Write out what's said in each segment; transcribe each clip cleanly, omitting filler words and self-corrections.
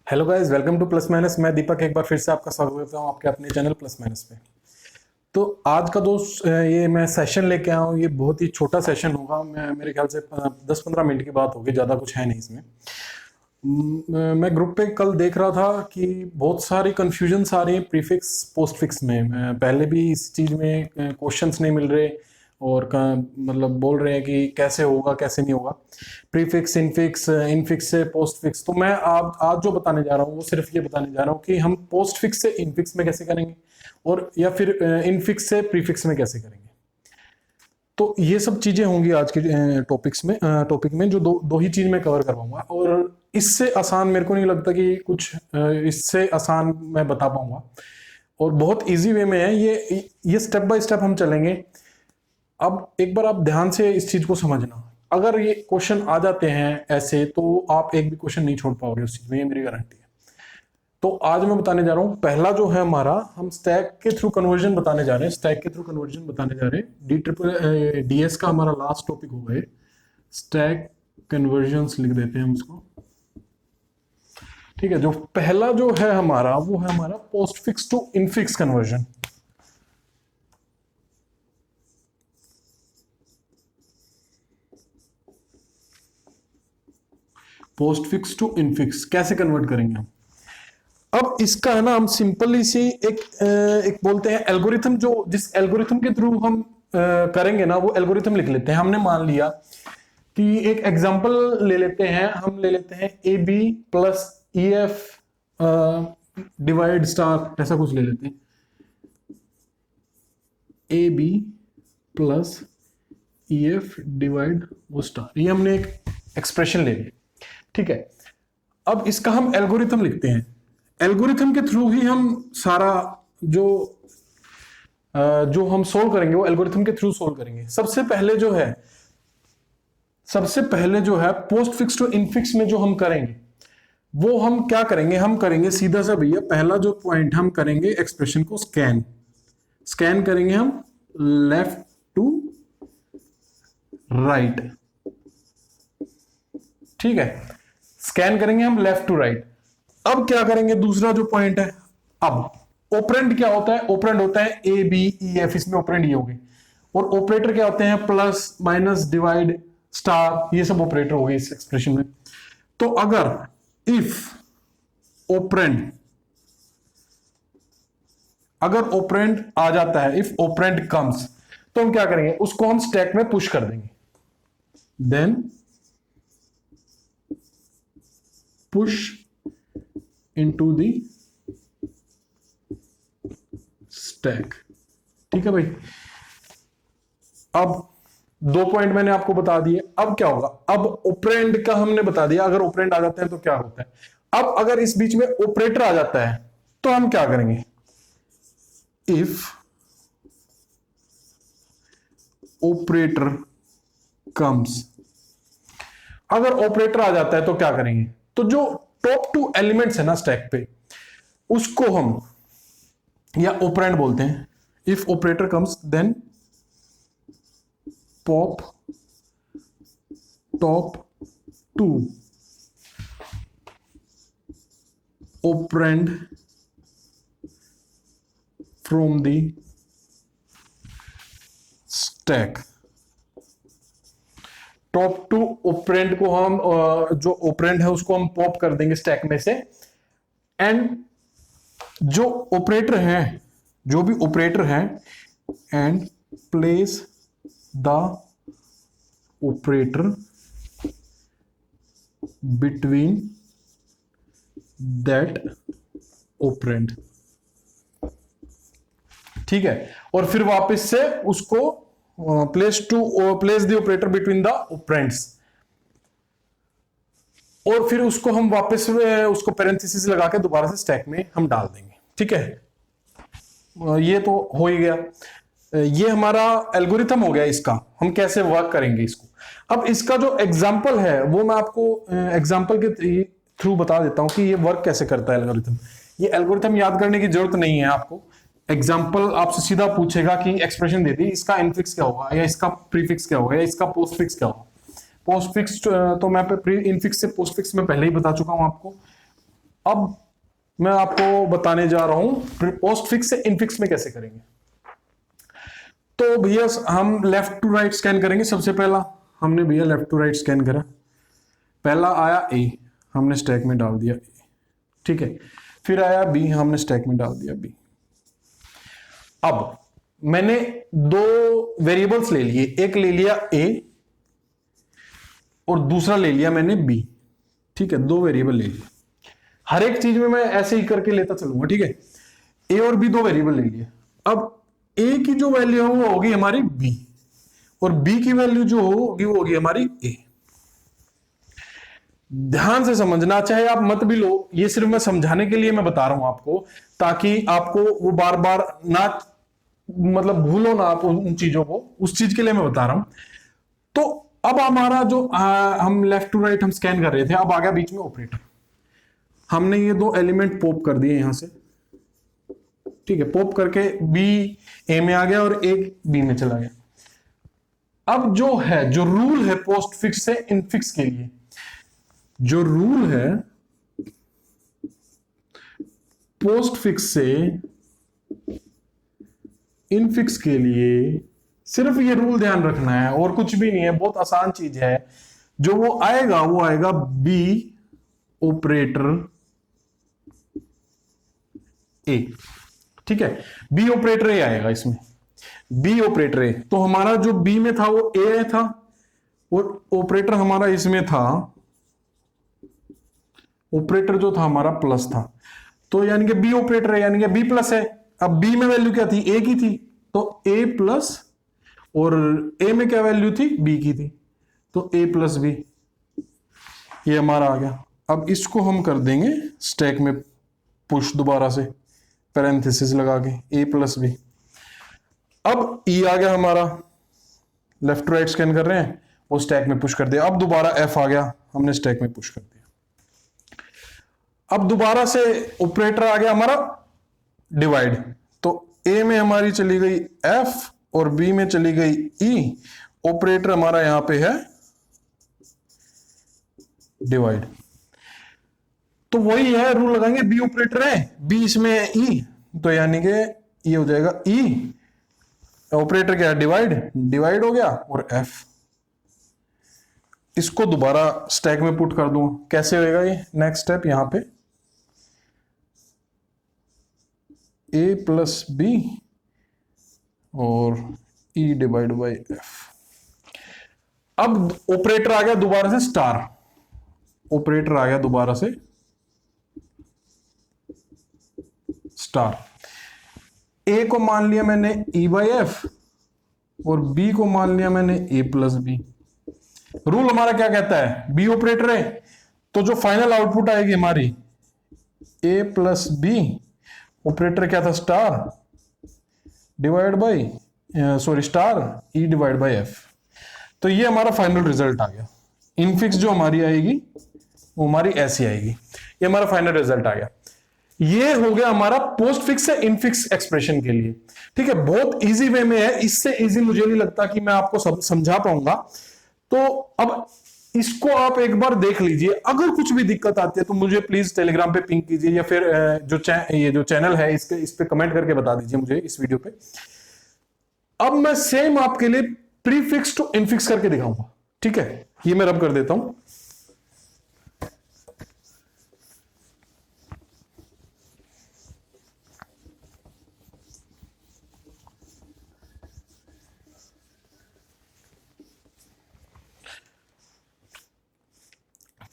Hello guys, welcome two plus minus. मैं दीपक एक बार फिर से आपका स्वागत करता हूं आपके अपने चैनल प्लस माइनस पे। तो आज का दोस्त ये मैं सेशन लेके आया हूँ। ये बहुत ही छोटा सेशन होगा। मेरे ख्याल से 10-15 मिनट की बात होगी, ज़्यादा कुछ है नहीं इसमें। मैं ग्रुप पे कल देख रहा था कि बहुत सारी कन्फ्यूजन्स आ रही है प्रीफिक्स पोस्ट फिक्स में। पहले भी इस चीज़ में क्वेश्चंस नहीं मिल रहे और मतलब बोल रहे हैं कि कैसे होगा कैसे नहीं होगा। प्रीफिक्स इनफिक्स इनफिक्स से पोस्ट फिक्स। तो मैं आज जो बताने जा रहा हूँ वो सिर्फ ये बताने जा रहा हूँ कि हम पोस्ट फिक्स से इनफिक्स में कैसे करेंगे और या फिर इनफिक्स से प्रीफिक्स में कैसे करेंगे। तो ये सब चीजें होंगी आज के टॉपिक में जो दो ही चीज मैं कवर कर पाऊंगा। और इससे आसान मेरे को नहीं लगता कि कुछ इससे आसान मैं बता पाऊंगा। और बहुत इजी वे में है ये स्टेप बाय स्टेप हम चलेंगे। अब एक बार आप ध्यान से इस चीज को समझना। अगर ये क्वेश्चन आ जाते हैं ऐसे तो आप एक भी क्वेश्चन नहीं छोड़ पाओगे उस चीज में, ये मेरी गारंटी है। तो आज मैं बताने जा रहा हूं, पहला जो है हमारा, हम स्टैक के थ्रू कन्वर्जन बताने जा रहे हैं। स्टैक के थ्रू कन्वर्जन बताने जा रहे हैं। डीएस का हमारा लास्ट टॉपिक होगा ये। स्टैक कन्वर्जंस लिख देते हैं हम इसको, ठीक है। जो पहला जो है हमारा वो है हमारा postfix to infix conversion. Postfix to infix कैसे कन्वर्ट करेंगे हम। अब इसका है ना, हम सिंपली सी एक बोलते हैं एल्गोरिथम। जो जिस एल्गोरिथम के थ्रू हम करेंगे ना वो एल्गोरिथम लिख लेते हैं। हमने मान लिया कि एक एग्जांपल ले लेते हैं, हम ले लेते हैं A B plus E F divide star, ऐसा कुछ ले लेते हैं। A B plus E F divide वो स्टार, ये हमने एक एक्सप्रेशन ले ली, ठीक है। अब इसका हम एल्गोरिथम लिखते हैं। एल्गोरिथम के थ्रू ही हम सारा जो हम सोल्व करेंगे वो एल्गोरिथम के थ्रू सोल्व करेंगे। सबसे पहले जो है पोस्ट फिक्स टू इनफिक्स में जो हम करेंगे वो हम क्या करेंगे, हम करेंगे सीधा सा भैया, पहला जो पॉइंट हम करेंगे एक्सप्रेशन को स्कैन करेंगे हम लेफ्ट टू राइट, ठीक है। स्कैन करेंगे हम लेफ्ट टू राइट। अब क्या करेंगे, दूसरा जो पॉइंट है, अब ऑपरेंड क्या होता है, ऑपरेंड होता है ए बी ई एफ, इसमें ऑपरेंड ये हो गए। और ऑपरेटर क्या होते हैं, प्लस माइनस डिवाइड स्टार, ये सब ऑपरेटर हो गए इस एक्सप्रेशन में। तो अगर ऑपरेंड आ जाता है, इफ ऑपरेंड कम्स, तो हम क्या करेंगे, उसको हम स्टैक में पुश कर देंगे। Then push into the stack, ठीक है भाई। अब दो पॉइंट मैंने आपको बता दिए। अब क्या होगा, अब ऑपरेंड का हमने बता दिया, अगर ऑपरेंड आ जाते हैं तो क्या होता है। अब अगर इस बीच में ऑपरेटर आ जाता है तो हम क्या करेंगे, इफ ऑपरेटर कम्स, अगर ऑपरेटर आ जाता है तो क्या करेंगे, तो जो टॉप टू एलिमेंट्स है ना स्टैक पे, उसको हम या ऑपरेंड बोलते हैं। If operator comes then pop top two operand from the stack. Top two operand को हम जो ऑपरेंड है उसको हम पॉप कर देंगे स्टैक में से। एंड जो ऑपरेटर है, जो भी ऑपरेटर है, and place the operator between that operand, ठीक है। और फिर वापस से उसको place the operator between the operands, और फिर उसको हम वापस उसको पैरेंथेसिस लगा के दोबारा से स्टैक में हम डाल देंगे, ठीक है। ये तो हो ही गया। ये हमारा एल्गोरिथम हो गया। इसका हम कैसे वर्क करेंगे इसको। अब इसका जो एग्जांपल है वो मैं आपको एग्जांपल के थ्रू बता देता हूं कि ये वर्क कैसे करता है एल्गोरिथम। ये एल्गोरिथम याद करने की जरूरत नहीं है आपको। एग्जांपल आपसे सीधा पूछेगा कि एक्सप्रेशन दे दी, इसका इनफिक्स क्या होगा, या इसका प्रीफिक्स क्या होगा, या इसका पोस्ट फिक्स क्या होगा। पोस्ट फिक्स तो मैं इनफिक्स से पोस्ट फिक्स में पहले ही बता चुका हूं आपको। अब मैं आपको बताने जा रहा हूं पोस्ट फिक्स से इनफिक्स में कैसे करेंगे। तो भैया हम लेफ्ट टू राइट स्कैन करेंगे। सबसे पहला हमने भैया लेफ्ट टू राइट स्कैन करा, पहला आया ए, हमने स्टैक में डाल दिया ए, ठीक है। फिर आया बी, हमने स्टैक में डाल दिया बी। अब मैंने दो वेरिएबल्स ले लिए, एक ले लिया ए और दूसरा ले लिया मैंने बी, ठीक है। दो वेरिएबल ले लिए, हर एक चीज में मैं ऐसे ही करके लेता चलूंगा, ठीक है। ए और बी दो वेरिएबल ले लिए। अब ए की जो वैल्यू है वो होगी हमारी बी और बी की वैल्यू जो होगी वो होगी हमारी ए। ध्यान से समझना, चाहे आप मत भी लो, ये सिर्फ मैं समझाने के लिए मैं बता रहा हूं आपको, ताकि आपको वो बार बार ना मतलब भूलो ना आप उन चीजों को, उस चीज के लिए मैं बता रहा हूं। तो अब हमारा जो हम लेफ्ट टू राइट हम स्कैन कर रहे थे, अब आ गया बीच में ऑपरेटर। हमने ये दो एलिमेंट पॉप कर दिए यहां से, ठीक है। पॉप करके बी ए में आ गया और एक बी में चला गया। अब जो है, जो रूल है पोस्ट फिक्स से इनफिक्स के लिए, जो रूल है पोस्ट फिक्स से इनफिक्स के लिए, सिर्फ ये रूल ध्यान रखना है और कुछ भी नहीं है, बहुत आसान चीज है। जो वो आएगा बी ऑपरेटर ए, ठीक है। बी ऑपरेटर ए आएगा इसमें, बी ऑपरेटर ए। तो हमारा जो बी में था वो ए था और ऑपरेटर हमारा इसमें था, ऑपरेटर जो था हमारा प्लस था, तो यानी कि बी ऑपरेटर है यानी कि बी प्लस है। अब बी में वैल्यू क्या थी, ए की थी, तो ए प्लस, और ए में क्या वैल्यू थी, बी की थी, तो ए प्लस बी, ये हमारा आ गया। अब इसको हम कर देंगे स्टैक में पुश दोबारा से, पैरेंथेसिस लगा के, ए प्लस बी। अब ई आ गया हमारा, लेफ्ट राइट स्कैन कर रहे हैं, वो स्टैक में पुश कर दिया। अब दोबारा एफ आ गया, हमने स्टैक में पुश कर दिया। अब दोबारा से ऑपरेटर आ गया हमारा डिवाइड, तो ए में हमारी चली गई एफ और बी में चली गई ई, ऑपरेटर हमारा यहां पे है डिवाइड। तो वही है, रूल लगाएंगे, बी ऑपरेटर है, बी इसमें है ई, तो यानी कि ये हो जाएगा ई, ऑपरेटर क्या है डिवाइड, डिवाइड हो गया, और एफ। इसको दोबारा स्टैक में पुट कर दूं, कैसे होएगा ये, नेक्स्ट स्टेप यहां पे ए प्लस बी और ई डिवाइड बाई एफ। अब ऑपरेटर आ गया दोबारा से स्टार, ऑपरेटर आ गया दोबारा से स्टार। ए को मान लिया मैंने ई बाई एफ और बी को मान लिया मैंने ए प्लस बी। रूल हमारा क्या कहता है, बी ऑपरेटर है तो जो फाइनल आउटपुट आएगी हमारी ए प्लस बी, ऑपरेटर क्या था star divide by star E divide by F. तो ये हमारा फाइनल रिजल्ट आ गया। इनफिक्स जो हमारी आएगी वो हमारी ऐसी आएगी, ये हमारा फाइनल रिजल्ट आ गया। ये हो गया हमारा पोस्ट फिक्स से इनफिक्स एक्सप्रेशन के लिए, ठीक है। बहुत इजी वे में है, इससे इजी मुझे नहीं लगता कि मैं आपको सब समझा पाऊंगा। तो अब इसको आप एक बार देख लीजिए, अगर कुछ भी दिक्कत आती है तो मुझे प्लीज टेलीग्राम पे पिंग कीजिए, या फिर ये जो चैनल है इस पे कमेंट करके बता दीजिए मुझे इस वीडियो पे। अब मैं सेम आपके लिए प्रीफिक्स टू इनफिक्स करके दिखाऊंगा, ठीक है। ये मैं रब कर देता हूं।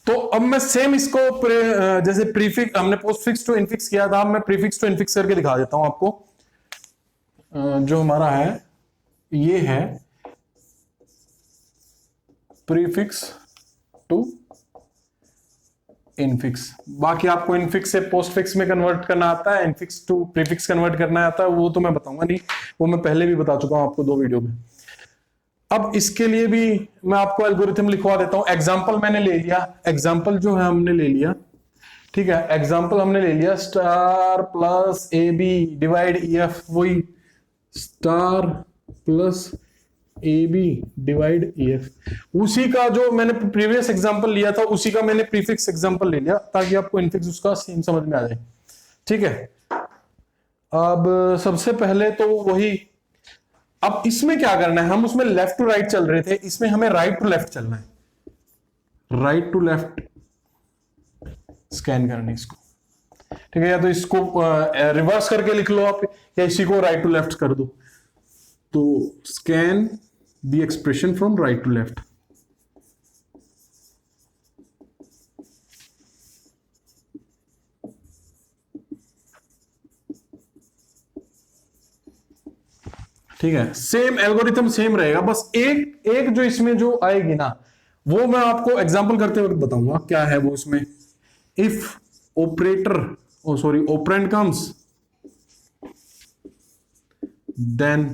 तो अब मैं सेम इसको जैसे प्रीफिक्स हमने पोस्ट फिक्स टू इनफिक्स किया था, मैं प्रीफिक्स टू इनफिक्स करके दिखा देता हूं आपको। जो हमारा है ये है प्रीफिक्स टू इनफिक्स। बाकी आपको इनफिक्स से पोस्ट फिक्स में कन्वर्ट करना आता है, इनफिक्स टू प्रीफिक्स कन्वर्ट करना आता है, वो तो मैं बताऊंगा नहीं, वो मैं पहले भी बता चुका हूं आपको 2 वीडियो में। अब इसके लिए भी मैं आपको एल्गोरिथम लिखवा देता हूं। एग्जांपल मैंने ले लिया, एग्जांपल जो है हमने ले लिया, ठीक है। एग्जांपल हमने ले लिया star plus A B divide E F, वही star plus A B divide A F. उसी का जो मैंने प्रीवियस एग्जांपल लिया था उसी का मैंने प्रीफिक्स एग्जांपल ले लिया ताकि आपको इनफिक्स उसका सेम समझ में आ जाए। ठीक है, अब सबसे पहले तो वही, अब इसमें क्या करना है, हम उसमें लेफ्ट टू राइट चल रहे थे, इसमें हमें राइट टू लेफ्ट चलना है, राइट टू लेफ्ट स्कैन करना है इसको। ठीक है, या तो इसको रिवर्स करके लिख लो आप, या इसी को राइट टू लेफ्ट कर दो। तो scan the expression from right to left. ठीक है, सेम एल्गोरिथम सेम रहेगा, बस एक एक जो इसमें जो आएगी ना वो मैं आपको एग्जांपल करते वक्त बताऊंगा क्या है वो इसमें। If operator operand comes then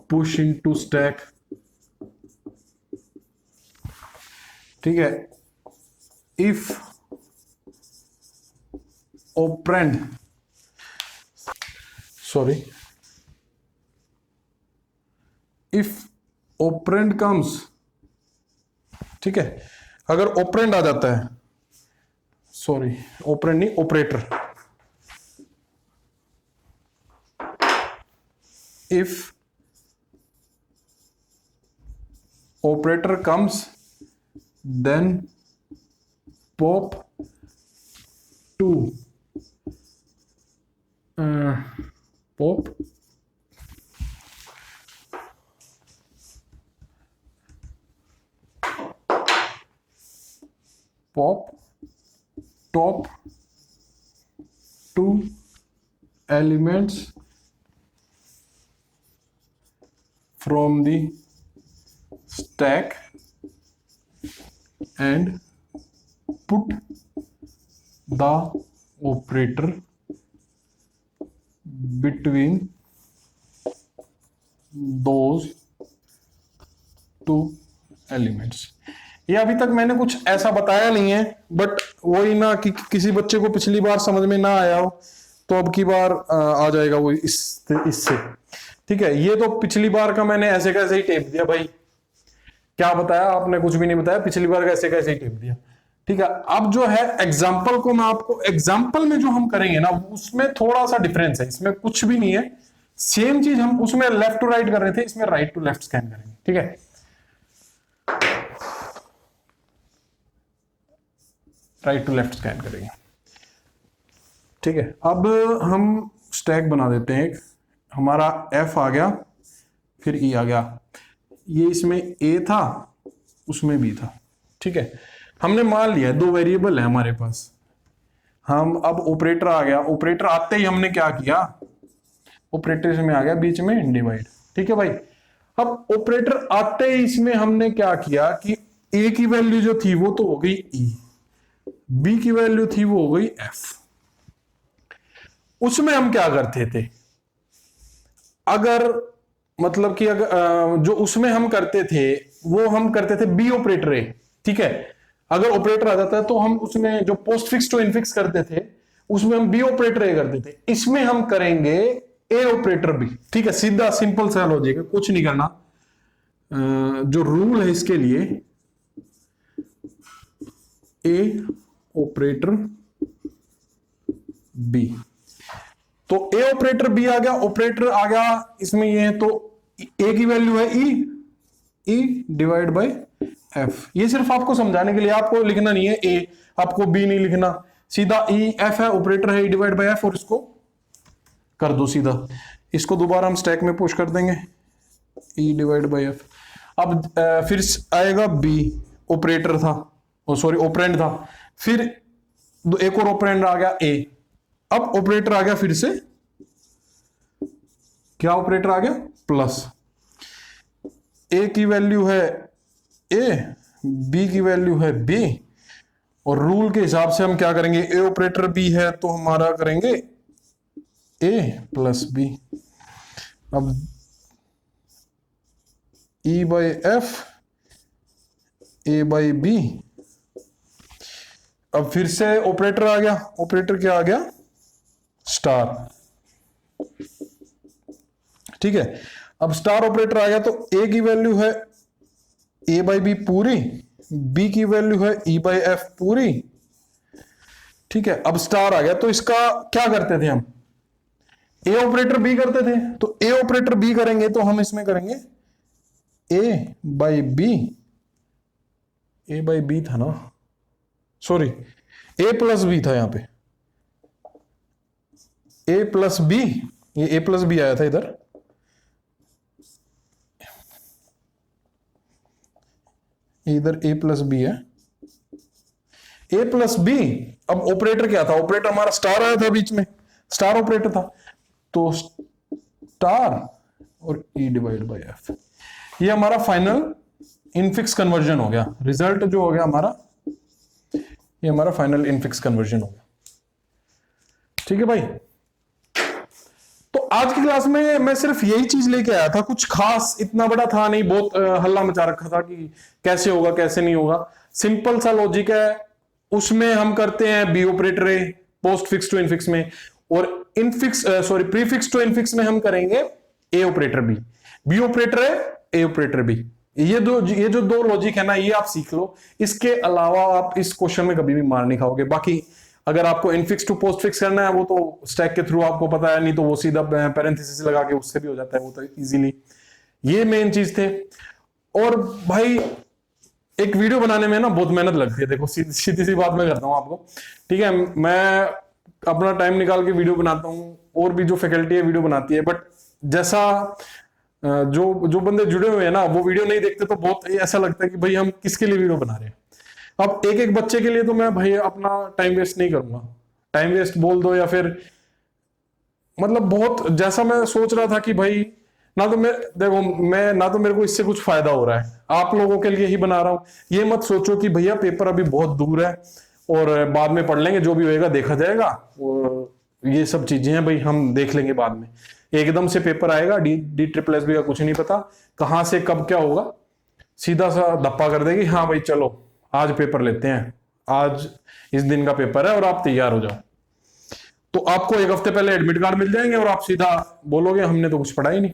push into stack. ठीक है, if operand if operand comes, ठीक है, अगर ऑपरेंड आ जाता है, ऑपरेंड नहीं operator, if operator comes then pop two pop top two elements from the stack and put the operator between those two elements। ये अभी तक मैंने कुछ ऐसा बताया नहीं है, बट वही ना कि किसी बच्चे को पिछली बार समझ में ना आया हो तो अब की बार आ जाएगा वो इससे। ठीक है, ये तो पिछली बार का मैंने ऐसे कैसे ही टेप दिया भाई, क्या बताया आपने, कुछ भी नहीं बताया, पिछली बार कैसे कैसे ही टेप दिया। ठीक है, अब जो है एग्जाम्पल को मैं आपको, एग्जाम्पल में जो हम करेंगे ना उसमें थोड़ा सा डिफरेंस है, इसमें कुछ भी नहीं है, सेम चीज हम उसमें लेफ्ट टू राइट कर रहे थे, इसमें राइट टू लेफ्ट स्कैन करेंगे। ठीक है, राइट टू लेफ्ट स्कैन करेंगे। ठीक है, अब हम स्टैक बना देते हैं, एक हमारा एफ आ गया, फिर ई आ गया, ये इसमें ए था उसमें बी था। ठीक है, हमने मान लिया दो वेरिएबल है हमारे पास, हम अब ऑपरेटर आ गया, ऑपरेटर आते ही हमने क्या किया, ऑपरेटर में आ गया बीच में डिवाइड। ठीक है भाई, अब ऑपरेटर आते ही इसमें हमने क्या किया कि ए की वैल्यू जो थी वो तो हो गई ई, बी की वैल्यू थी वो हो गई एफ। उसमें हम क्या करते थे, अगर मतलब कि अगर जो उसमें हम करते थे वो हम करते थे बी ऑपरेटर ए। ठीक है, अगर ऑपरेटर आ जाता है तो हम उसमें जो पोस्ट फिक्स टू इनफिक्स करते थे उसमें हम बी ऑपरेटर ए करते थे, इसमें हम करेंगे ए ऑपरेटर बी। ठीक है, सीधा सिंपल सा हो जाएगा, कुछ नहीं करना। जो रूल है इसके लिए, ए ऑपरेटर बी, तो ए ऑपरेटर बी आ गया, ऑपरेटर आ गया इसमें ये है, तो ए की वैल्यू है ई डिवाइड बाय एफ। ये सिर्फ आपको समझाने के लिए, आपको लिखना नहीं है ए, आपको बी नहीं लिखना, सीधा ई एफ है, ऑपरेटर है ई डिवाइड बाय एफ, और इसको कर दो सीधा। इसको दोबारा हम स्टैक में पुश कर देंगे, ई डिवाइड बाय एफ। अब फिर आएगा बी, ऑपरेटर था, ऑपरेंड था, फिर एक और ऑपरेंड आ गया ए, अब ऑपरेटर आ गया फिर से, क्या ऑपरेटर आ गया प्लस, ए की वैल्यू है ए, बी की वैल्यू है बी, और रूल के हिसाब से हम क्या करेंगे, ए ऑपरेटर बी है तो हमारा करेंगे ए प्लस बी। अब E by F, A by B, अब फिर से ऑपरेटर आ गया, ऑपरेटर क्या आ गया स्टार। ठीक है, अब स्टार ऑपरेटर आ गया तो ए की वैल्यू है ए बाई बी पूरी, बी की वैल्यू है ई बाई एफ पूरी, ठीक है। अब स्टार आ गया तो इसका क्या करते थे हम, ए ऑपरेटर बी करते थे, तो ए ऑपरेटर बी करेंगे तो हम इसमें करेंगे A by B, A by B था ना, सॉरी ए प्लस बी था यहां पे, ए प्लस बी, ये ए प्लस बी आया था इधर, इधर ए प्लस बी है, ए प्लस बी। अब ऑपरेटर क्या था, ऑपरेटर हमारा स्टार आया था बीच में, स्टार ऑपरेटर था, तो स्टार और ई डिवाइड बाई एफ, ये हमारा फाइनल इनफिक्स कन्वर्जन हो गया, रिजल्ट जो हो गया हमारा, ये हमारा फाइनल इनफिक्स कन्वर्जन हो गया, ठीक है भाई। तो आज की क्लास में मैं सिर्फ यही चीज लेके आया था, कुछ खास इतना बड़ा था नहीं, बहुत हल्ला मचा रखा था कि कैसे होगा कैसे नहीं होगा, सिंपल सा लॉजिक है, उसमें हम करते हैं B operator A postfix to infix में, और infix sorry prefix to infix में हम करेंगे A operator B, B operator A, A operator B. ये जो दो लॉजिक है ना, ये आप सीख लो, इसके अलावा आप इस क्वेश्चन में कभी भी मार नहीं खाओगे। बाकी अगर आपको इनफिक्स टू पोस्ट फिक्स करना है वो तो स्टैक के थ्रू आपको पता है, नहीं तो वो सीधा पैरेंथेसिस लगा के उससे भी हो जाता है वो तो इजीली। ये मेन चीज थे। और भाई एक वीडियो बनाने में ना बहुत मेहनत लगती है, देखो सीधी सी बात मैं करता हूँ आपको, ठीक है, मैं अपना टाइम निकाल के वीडियो बनाता हूँ, और भी जो फैकल्टी है वीडियो बनाती है, बट जैसा जो बंदे जुड़े हुए हैं ना वो वीडियो नहीं देखते तो बहुत ऐसा लगता है कि भाई हम किसके लिए वीडियो बना रहे हैं। अब एक एक बच्चे के लिए तो मैं भाई अपना टाइम वेस्ट नहीं करूंगा, टाइम वेस्ट बोल दो या फिर मतलब बहुत जैसा मैं सोच रहा था कि भाई ना तो मैं देखो मैं ना तो मेरे को इससे कुछ फायदा हो रहा है, आप लोगों के लिए ही बना रहा हूं। ये मत सोचो कि भैया पेपर अभी बहुत दूर है और बाद में पढ़ लेंगे, जो भी होएगा देखा जाएगा, और ये सब चीजें हैं भाई हम देख लेंगे बाद में। एकदम से पेपर आएगा, डी ट्रिपल एस बी का कुछ नहीं पता कहां से कब क्या होगा, सीधा सा धप्पा कर देगी, हाँ भाई चलो आज पेपर लेते हैं, आज इस दिन का पेपर है और आप तैयार हो जाओ। तो आपको एक हफ्ते पहले एडमिट कार्ड मिल जाएंगे और आप सीधा बोलोगे हमने तो कुछ पढ़ा ही नहीं।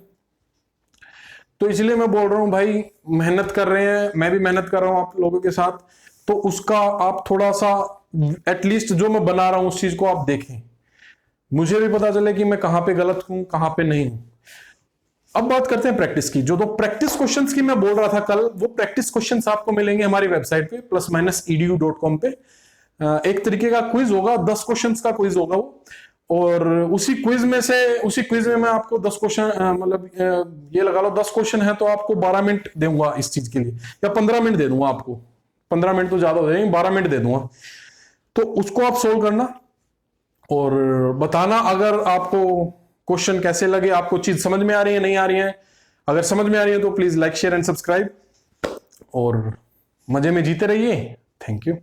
तो इसलिए मैं बोल रहा हूं भाई मेहनत कर रहे हैं, मैं भी मेहनत कर रहा हूं आप लोगों के साथ, तो उसका आप थोड़ा सा एटलीस्ट जो मैं बना रहा हूं उस चीज को आप देखें, मुझे भी पता चले कि मैं कहां पे गलत हूं कहां पे नहीं हूं। अब बात करते हैं प्रैक्टिस की। जो दो प्रैक्टिस क्वेश्चंस की मैं बोल रहा था कल, वो प्रैक्टिस क्वेश्चंस आपको मिलेंगे हमारी वेबसाइट पे +edu.com पे। एक तरीके का क्विज होगा, 10 क्वेश्चंस का क्विज होगा वो, और उसी क्विज में मैं आपको 10 क्वेश्चन मतलब ये लगा लो 10 क्वेश्चन है तो आपको 12 मिनट दूंगा इस चीज के लिए, या 15 मिनट दे दूंगा आपको, 15 मिनट तो ज्यादा हो जाएंगे, 12 मिनट दे दूंगा। तो उसको आप सोल्व करना और बताना अगर आपको क्वेश्चन कैसे लगे, आपको चीज समझ में आ रही है नहीं आ रही है। अगर समझ में आ रही है तो please like share and subscribe, और मजे में जीते रहिए। Thank you.